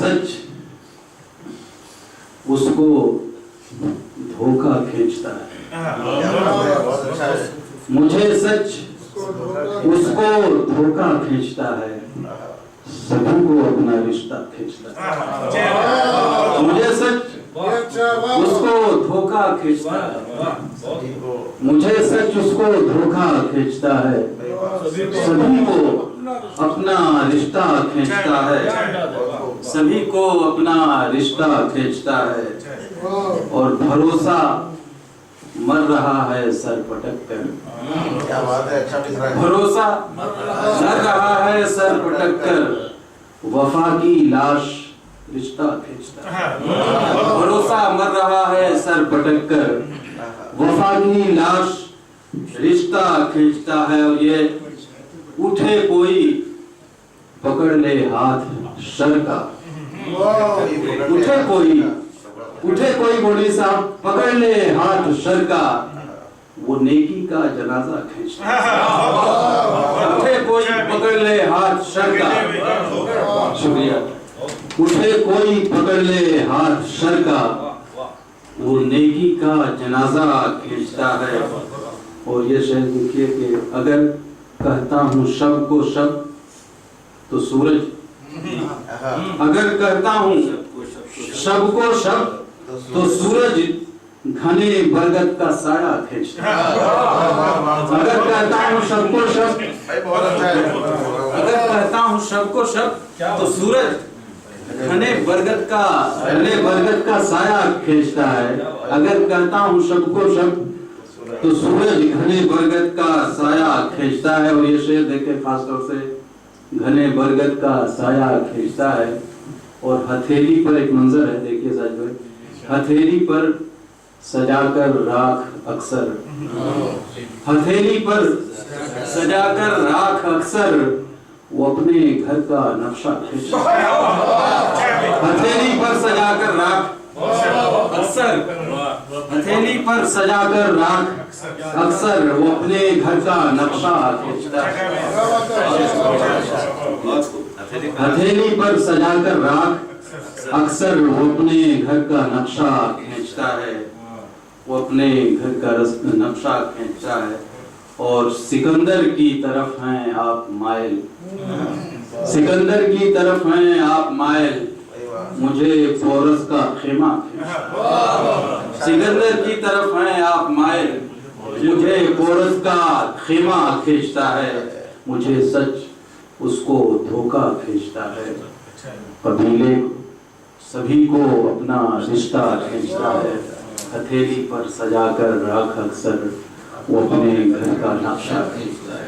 सच उसको धोखा खींचता है। मुझे सच उसको धोखा खींचता है, सभी को अपना रिश्ता खींचता है। मुझे सच उसको धोखा खींचता है, मुझे सच उसको धोखा खींचता है, सभी को अपना रिश्ता खींचता है, सभी को अपना रिश्ता खींचता है। और भरोसा मर रहा है सर पटक कर, क्या बात है, अच्छा दिख रहा है। भरोसा मर रहा है सर पटक कर, वफा की लाश रिश्ता खींचता है। भरोसा मर रहा है सर पटक कर, वफा की लाश रिश्ता खींचता है। और ये उठे कोई पकड़ ले हाथ शर का, उठे कोई मौलवी साहब पकड़ ले हाथ शर का, वो नेकी का जनाजा खींचता है। उठे कोई पकड़ ले हाथ शर का, शुक्रिया। उठे कोई पकड़ ले हाथ शर का, वो नेकी का जनाजा खींचता है। और ये शेर देखिए कि अगर कहता हूँ शब को शब तो सूरज, अगर कहता हूँ शब को शब तो सूरज घने बरगद का साया खींचता है। अगर कहता हूँ शब को शब, अगर कहता हूँ शब को शब तो सूरज घने बरगद का साया खींचता है। अगर कहता हूँ शब को शब तो सूरज घने बरगद का साया खींचता है। और ये शेर देखे खासतौर से घने बरगद का साया खींचता है। और हथेली पर एक मंजर है, देखिए साहब भाई, हथेली पर सजाकर राख अक्सर, हथेली पर सजाकर राख अक्सर, वो अपने घर का नक्शा खींचता है। हथेली पर सजाकर राख अक्सर, हथेली पर सजाकर राख अक्सर, वो अपने घर का नक्शा खींचता है। हथेली पर सजाकर राख अक्सर, वो अपने घर का नक्शा खींचता है, वो अपने घर का नक्शा खींचता है। और सिकंदर की तरफ हैं आप माइल, सिकंदर की तरफ हैं आप माइल, मुझे पोरस का खेमा खींचता। सिकंदर की तरफ हैं आप माइल, मुझे पोरस का खेमा खींचता है, मुझे सच उसको धोखा खींचता है। कबीले सभी को अपना रिश्ता खींचता है, हथेली पर सजाकर राख अक्सर, वो अपने घर का नक्शा खींचता है।